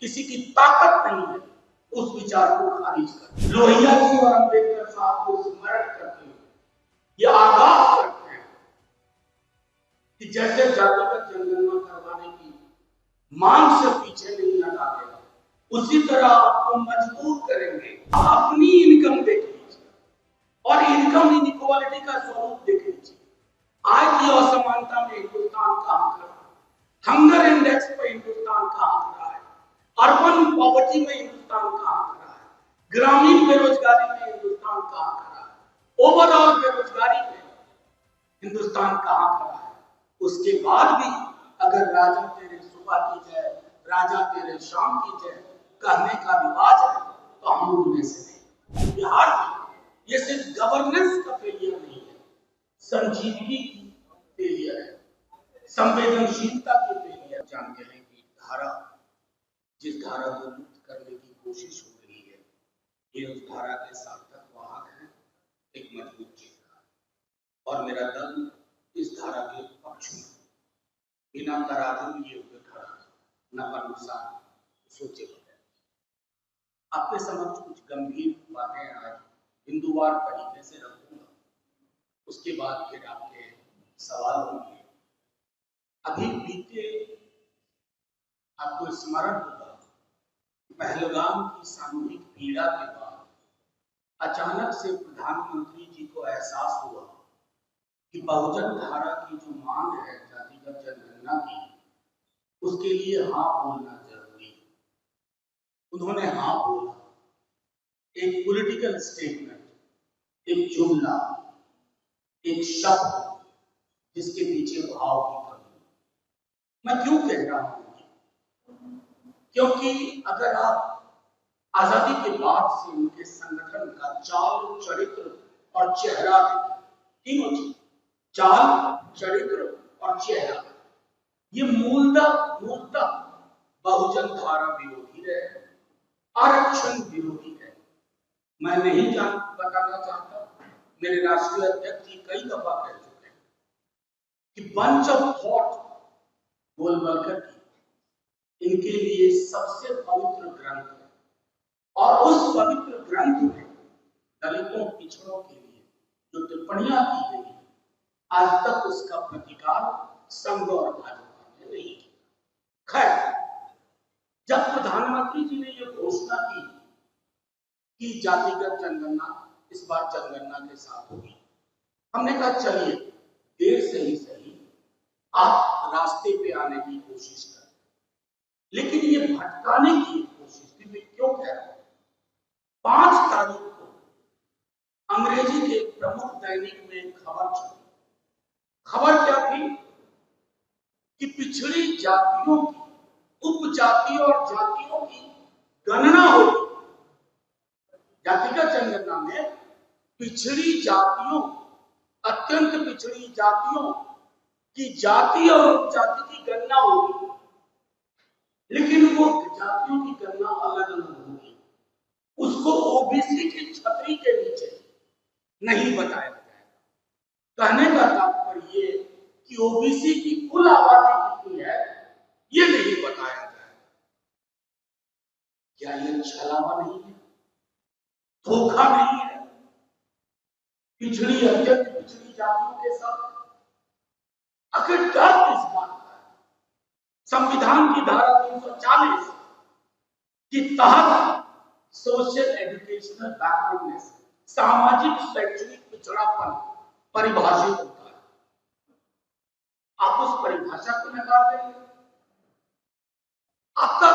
किसी की ताकत नहीं है उस विचार को खारिज कर। लोहिया जी और अम्बेडकर साहब को स्मरण करते हुए ये आगाह करते हैं कि जैसे जातिगत जनगणना करवाने की मांग से पीछे नहीं हटाते, उसी तरह आपको मजबूर करेंगे। अपनी इनकम देख लीजिए और इनकम इनइक्वालिटी का स्वरूप देख लीजिए। आज की असमानता में हिंदुस्तान कहां खड़ा है? हंगर इंडेक्स पर हिंदुस्तान कहां खड़ा है? अर्बन पॉवर्टी में हिंदुस्तान कहां खड़ा है? ग्रामीण बेरोजगारी में हिंदुस्तान कहां खड़ा है? ओवरऑल बेरोजगारी में हिंदुस्तान कहां खड़ा है? उसके बाद भी अगर राजा तेरे सुबह की जय, राजा तेरे शाम की जय कहने का रिवाज है तो हम उनमें से नहीं। बिहार में ये सिर्फ गवर्नेंस का फेलियर नहीं है, संजीवनी की फेलियर है, संवेदनशीलता की फेलियर। जानते हैं कि धारा, जिस धारा को मुक्त करने की कोशिश हो रही है, ये उस धारा के सार्थक वाहक है, एक मजबूत चेहरा। और मेरा दल इस धारा के पक्ष में बिना तराजू लिए हुए खड़ा, न अनुसार सोचे बगैर। आपके समक्ष कुछ गंभीर बातें आज हिंदुवार तरीके से रखूंगा, उसके बाद फिर आपके सवाल होंगे। अभी बीते आपको स्मरण होगा, पहलगाम की सामूहिक पीड़ा के बाद अचानक से प्रधानमंत्री जी को एहसास हुआ कि बहुजन धारा की जो मांग है जातिगत जनगणना की, उसके लिए हाँ बोलना जरूरी है। उन्होंने हाँ बोला। एक पॉलिटिकल स्टेटमेंट, एक जुमला, एक शब्द जिसके पीछे भाव की कमी। मैं क्यों कह रहा हूं? क्योंकि अगर आप आजादी के बाद से उनके संगठन का चाल, चरित्र और चेहरा, तीनों चीज, चाल, चरित्र और चेहरा, ये मूलतः बहुजन धारा विरोधी रहे, आरक्षण विरोधी है। मैं नहीं बताना चाहता, मेरे राष्ट्रीय अध्यक्ष जी कई दफा कह चुके हैं कि बंच ऑफ थॉट गोलवलकर की इनके लिए सबसे पवित्र ग्रंथ है, और उस पवित्र ग्रंथ में दलितों, पिछड़ों के लिए जो टिप्पणियां की गई है, आज तक उसका प्रतिकार संघ और भाजपा ने नहीं किया। खैर, जब प्रधानमंत्री जी ने यह घोषणा की कि जातिगत जनगणना इस बार जनगणना के साथ होगी, हमने कहा चलिए देर से ही सही आप रास्ते पे आने की कोशिश करें। लेकिन ये भटकाने की कोशिश थी। मैं क्यों कह रहा हूं? 5 तारीख को अंग्रेजी के प्रमुख दैनिक में एक खबर चली। खबर क्या थी कि पिछड़ी जातियों की, उपजातियों और जातियों की गणना होगी। जातिगत जनगणना में पिछड़ी जातियों, अत्यंत पिछड़ी जातियों की जाति और उपजाति की गणना होगी, लेकिन वो जातियों की गणना अलग अलग होगी। उसको ओबीसी की छतरी के नीचे नहीं बताया जाएगा। कहने का तात्पर्य ये कि ओबीसी की कुल आबादी कितनी है ये नहीं बताया जाएगा। क्या ये छलावा नहीं है? धोखा नहीं है? पिछड़ी, अत्यंत पिछड़ी जातियों के साथ आखिर डर किस बात का है? संविधान की धारा 340 के तहत सोशल एजुकेशनल बैकवर्डनेस, सामाजिक शैक्षणिक पिछड़ापन परिभाषित होता है। आप उस परिभाषा को नकार देंगे? आपका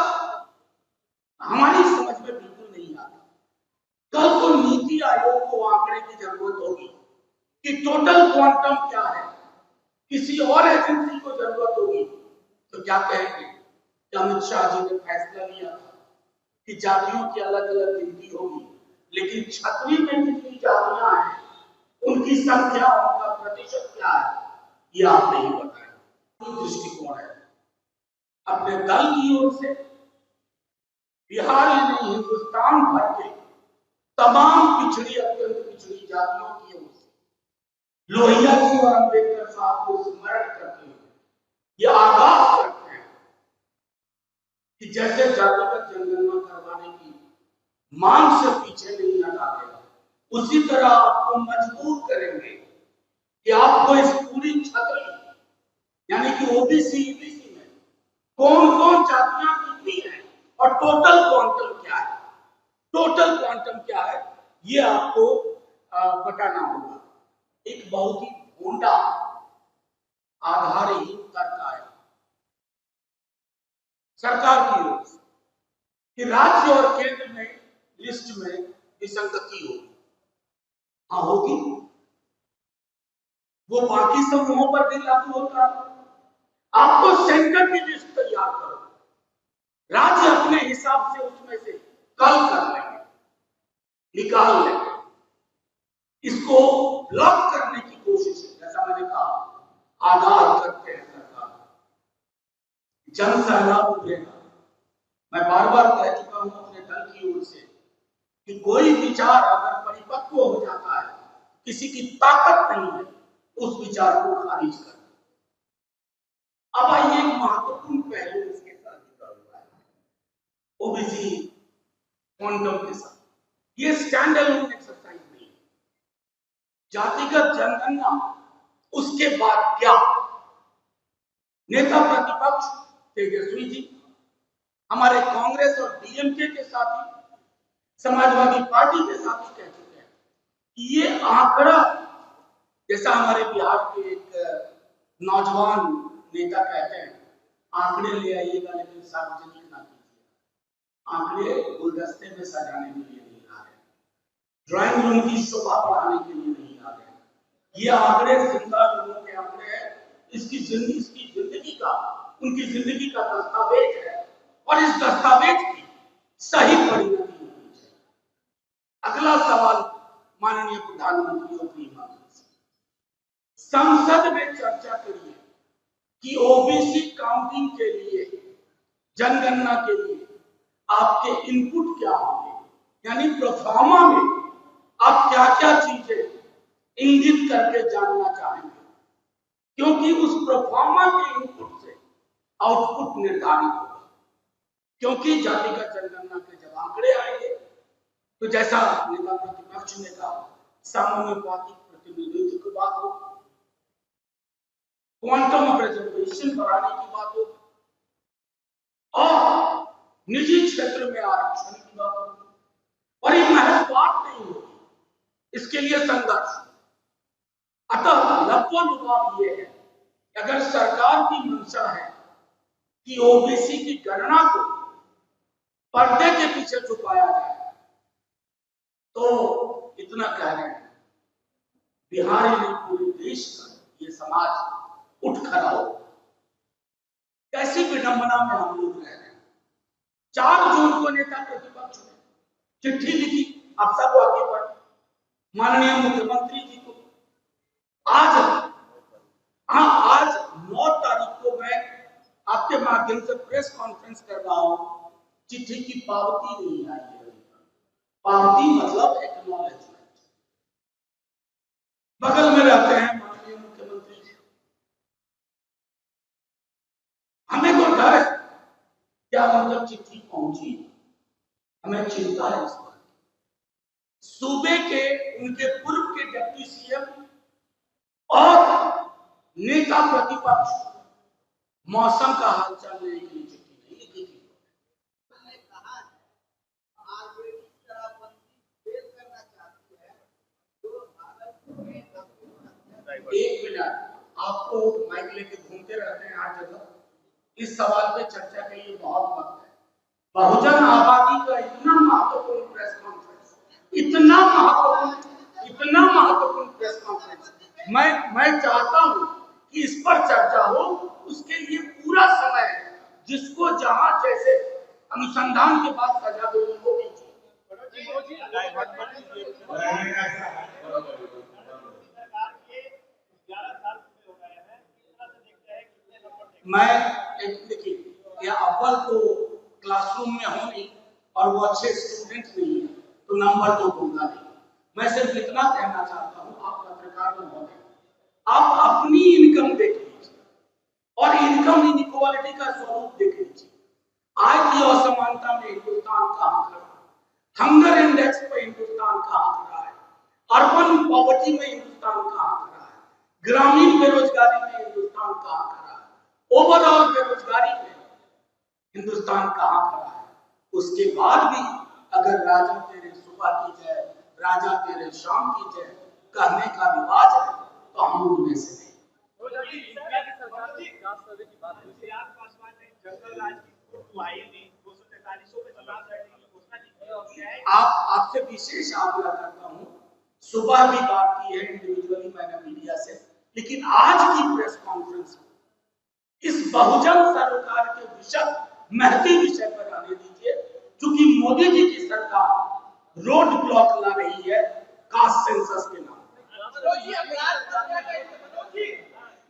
हमारी समझ में बिल्कुल नहीं आता। कल को नीति आयोग को आंकड़े की जरूरत होगी कि टोटल क्वांटम क्या है, किसी और एजेंसी को जरूरत होगी, तो क्या कहेंगे कि अमित शाह जी ने फैसला लिया था कि जातियों की अलग अलग गिनती होगी, लेकिन छतरी में जितनी जातियां हैं उनकी संख्या, उनका प्रतिशत क्या है, ये आप नहीं बताएं। दृष्टिकोण है अपने दल की ओर से, बिहार ही नहीं हिंदुस्तान भर के तमाम पिछड़ी, अत्यंत पिछड़ी जातियों की ओर से लोहिया जी और अम्बेडकर साहब को स्मरण करते हुए ये आगाह करते हैं कि जैसे जातिगत मांग से पीछे नहीं हटाएगा, उसी तरह आपको मजबूर करेंगे कि आपको इस पूरी छतरी यानी कि ओबीसी ईबीसी में कौन कौन जातियां कितनी हैं और टोटल क्वांटम क्या है, टोटल क्वांटम क्या है, ये आपको बताना होगा। एक बहुत ही भोंडा आधारहीन तर्क आया सरकार की ओर से कि राज्य और केंद्र में लिस्ट में विसंगति होगी। हाँ होगी, वो बाकी समूहों पर भी लागू होता है। आपको सेंटर की लिस्ट तैयार करो, राज्य अपने हिसाब से उसमें से कल कर लेंगे, निकाल लेंगे। इसको ब्लॉक करने की कोशिश है, जैसा मैंने कहा आगाह करते हैं सरकार, जन सहलाब उभरेगा। मैं बार बार कह चुका हूं अपने दल की ओर से कि कोई विचार अगर परिपक्व हो जाता है, किसी की ताकत नहीं है उस विचार को खारिज कर। अब आइए एक महत्वपूर्ण पहलू इसके साथ जुड़ा हुआ है, ओबीसी क्वांटम के साथ। ये स्टैंड अलोन एक्सरसाइज नहीं, जातिगत जनगणना उसके बाद क्या। नेता प्रतिपक्ष तेजस्वी जी हमारे कांग्रेस और डीएमके के साथी, समाजवादी पार्टी के साथी कह चुके हैं कि ये आंकड़ा, जैसा हमारे बिहार के एक नौजवान नेता कहते हैं, आंकड़े ले आइएगा लेकिन सार्वजनिक ना कीजिए। आंकड़े गुलदस्ते में सजाने के लिए नहीं आ रहे, ड्राइंग रूम की शोभा बढ़ाने के लिए नहीं आ रहे। ये आंकड़े जिंदा लोगों के आंकड़े हैं, इसकी जिंदगी का, उनकी जिंदगी का दस्तावेज है और इस दस्तावेज की सही परिणति होनी चाहिए। अगला सवाल माननीय प्रधानमंत्री योगी आदित्यनाथ, संसद में चर्चा करिए कि ओबीसी काउंटिंग के लिए, जनगणना के लिए आपके इनपुट क्या होंगे, यानी प्रोफार्मा में आप क्या क्या चीजें इंगित करके जानना चाहेंगे, क्योंकि उस प्रोफार्मा के इनपुट से आउटपुट निर्धारित होगा। क्योंकि जातिगत जनगणना के जब आंकड़े आएंगे तो जैसा नेता प्रतिपक्ष ने कहा, समानुपातिक प्रतिनिधित्व की बात हो, क्वांटम ऑफ रिजर्वेशन बढ़ाने की बात हो और निजी क्षेत्र में आरक्षण की बात हो, और ये महज बात नहीं होगी, इसके लिए संघर्ष। अतः लब्धलुभाव ये है कि अगर सरकार की मंशा है कि ओबीसी की गणना को पर्दे के पीछे छुपाया जाए, तो इतना कह रहे हैं, बिहार ही नहीं पूरे देश का ये समाज उठ खड़ा हो। कैसी विडंबना में हम लोग रह रहे हैं। 4 जून को नेता प्रतिपक्ष ने चिट्ठी लिखी, आप सब वाकिफ पर, माननीय मुख्यमंत्री जी को। आज 9 तारीख को मैं आपके माध्यम से प्रेस कॉन्फ्रेंस कर रहा हूं, चिट्ठी की पावती नहीं आई है। पावती मतलब एक्नॉलेजमेंट। बगल में रहते हैं माननीय मुख्यमंत्री जी, हमें तो डर है क्या मतलब चिट्ठी पहुंची, हमें चिंता है इस बात। सूबे के उनके पूर्व के डिप्टी सीएम और नेता प्रतिपक्ष मौसम का हालचाल लेने के लिए चिट्ठी नहीं लिखी थी। एक मिनट, आपको माइक लेके घूमते रहते हैं हर जगह, इस सवाल पे चर्चा के लिए बहुत वक्त है। बहुजन आबादी का इतना महत्वपूर्ण प्रेस कॉन्फ्रेंस, इतना महत्वपूर्ण प्रेस कॉन्फ्रेंस, मैं चाहता हूं कि इस पर चर्चा हो, उसके लिए पूरा समय है, जिसको जहां जैसे अनुसंधान के बाद सजा देनी होगी। मैं देखिए, या अव्वल तो क्लासरूम में हो नहीं और वो अच्छे स्टूडेंट नहीं है तो नंबर तो दूंगा नहीं। मैं सिर्फ इतना कहना चाहता हूं, आप पत्रकार महोदय, आप अपनी इनकम देख लीजिए और इनकम इनइक्वालिटी का स्वरूप देख लीजिए। आय की असमानता में हिंदुस्तान कहां खड़ा, हंगर इंडेक्स पे हिंदुस्तान कहां खड़ा है, अर्बन पॉवर्टी में हिंदुस्तान कहां खड़ा है, ग्रामीण बेरोजगारी में हिंदुस्तान कहां खड़ा है, ओवरऑल बेरोजगारी में हिंदुस्तान कहां खड़ा है। उसके बाद भी अगर राजा तेरे सुबह की जय, राजा तेरे शाम की जय कहने का रिवाज है तो हम उनमें से नहीं। आपसे विशेष आग्रह करता हूं, सुबह भी बात की है इंडिविजुअली मैंने मीडिया से, लेकिन आज की प्रेस कॉन्फ्रेंस इस बहुजन सरकार के विषय महती विषय पर आने दीजिए, क्योंकि मोदी जी की सरकार रोड ब्लॉक ला रही है कास्ट सेंसस के नाम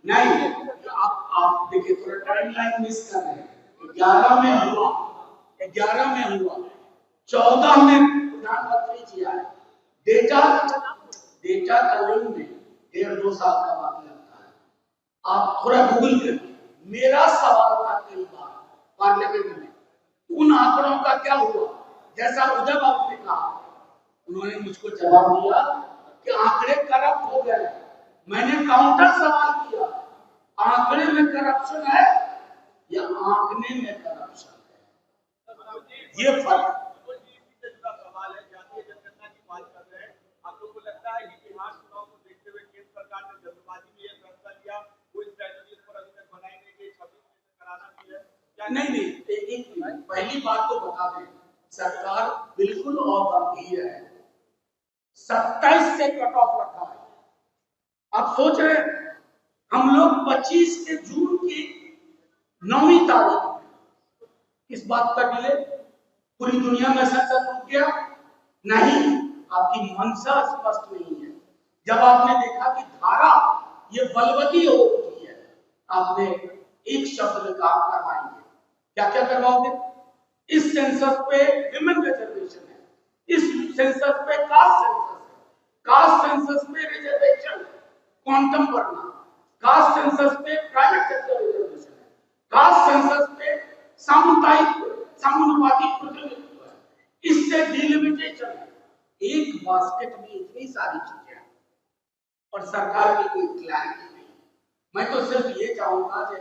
नहीं। आप देखिए थोड़ा टाइमलाइन मिस कर रहे हैं। 11 में हुआ, 11 में हुआ, 14 में प्रधानमंत्री जी आए, डेटा कलिंग में 1.5-2 साल का बाकी लगता है। आप थोड़ा गूगल करिए। मेरा सवाल था कई बार पार्लियामेंट में, उन आंकड़ों का क्या हुआ? जैसा उदय बाबू ने कहा, उन्होंने मुझको जवाब दिया कि आंकड़े करप्ट हो गए। मैंने काउंटर सवाल किया, आंकड़े में करप्शन है या आंकने में करप्शन है? ये फर्क नहीं। पहली बात तो बता दें, सरकार बिल्कुल और गंभीर है। 27 से कट ऑफ रखा है। आप सोच रहे हैं हम लोग 25 के जून की 9वीं तारीख इस बात का डिले, पूरी दुनिया में सेंसस रुक गया नहीं। आपकी मंशा स्पष्ट नहीं है। जब आपने देखा कि धारा ये बलवती हो उठी है, आपने एक शब्द में काम करवाएंगे। क्या क्या करवाओगे? इस सेंसस पे विमेन रिजर्वेशन है, इस सेंसस पे कास्ट सेंसस है, कास्ट सेंसस पे रिजर्वेशन क्वांटम बढ़ना, कास्ट सेंसस पे प्राइवेट सेक्टर रिजर्वेशन है, कास्ट सेंसस पे समानुपातिक प्रतिनिधित्व है, इससे डिलिमिटेशन है। एक बास्केट में इतनी सारी चीजें हैं और सरकार की कोई क्लैरिटी नहीं। मैं तो सिर्फ ये चाहूंगा कि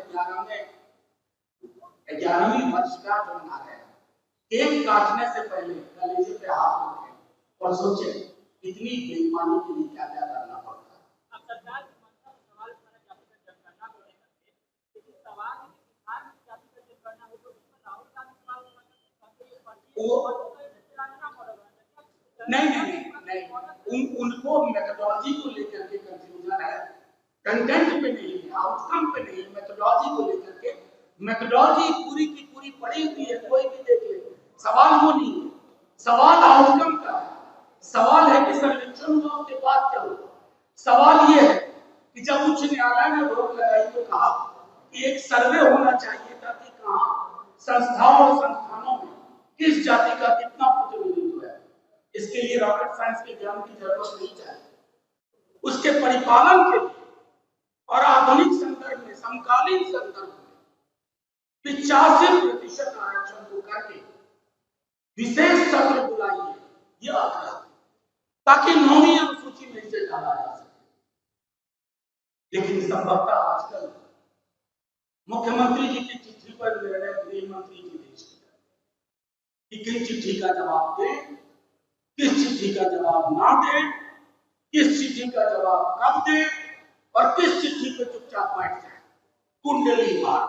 11वीं वर्षगांठ जो मना रहे हैं, केक काटने से पहले कलेजे पे हाथ रखें और सोचें इतनी बेईमानी के लिए क्या क्या करना पड़ता है। नहीं, उनको मेथोडोलॉजी को लेकर के कंफ्यूजन है, कंटेंट पे नहीं है, आउटकम पे नहीं, मेथोडोलॉजी को लेकर के। मेथोडोलॉजी पूरी की पूरी पड़ी हुई है, कोई भी देख ले। सवाल वो नहीं है, सवाल आउटकम का है। सवाल है कि सर्वेक्षण हुआ उसके बाद क्या हुआ। सवाल ये है कि जब उच्च न्यायालय ने रोक लगाई तो कहा कि एक सर्वे होना चाहिए था कि कहां संस्थाओं और संस्थानों में किस जाति का कितना प्रतिनिधित्व है। इसके लिए रॉकेट साइंस के ज्ञान की जरूरत नहीं चाहिए। उसके परिपालन के लिए और आधुनिक संदर्भ में, समकालीन संदर्भ में 85% आरक्षण को करके विशेष सत्र बुलाइए, यह आग्रह, ताकि 9वीं अनुसूची में इसे डाला जा सके। लेकिन संभवतः आजकल मुख्यमंत्री जी की चिट्ठी पर निर्णय गृह मंत्री जी दे कि किस चिट्ठी का जवाब दें, किस चिट्ठी का जवाब ना दें, किस चिट्ठी का जवाब कब दें और किस चिट्ठी पे चुपचाप बैठ जाए। कुंडली मार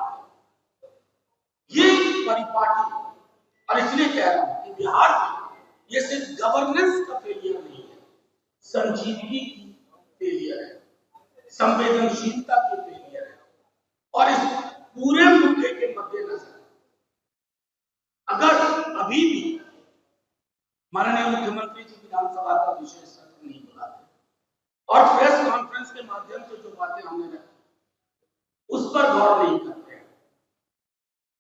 ये परिपाटी। और इसलिए कह रहा हूं कि बिहार में ये सिर्फ गवर्नेंस का फेलियर नहीं है, संजीवनी की फेलियर है, संवेदनशीलता की फेलियर है। और इस पूरे मुद्दे के मद्देनजर अगर अभी भी माननीय मुख्यमंत्री जी विधानसभा का विशेष सत्र नहीं बुलाते और प्रेस कॉन्फ्रेंस के माध्यम से जो बातें हमने रखी उस पर गौर नहीं करते हैं,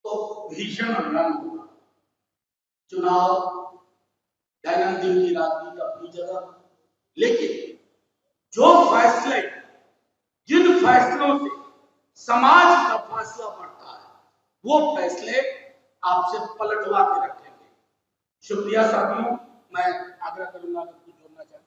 तो भीषण रण होगा। चुनाव दैनंदिन की राजनीति अपनी जगह, लेकिन जो फैसले, जिन फैसलों से समाज का फैसला बढ़ता है, वो फैसले आपसे पलटवा के रखेंगे। शुक्रिया साथियों। मैं आग्रह करूंगा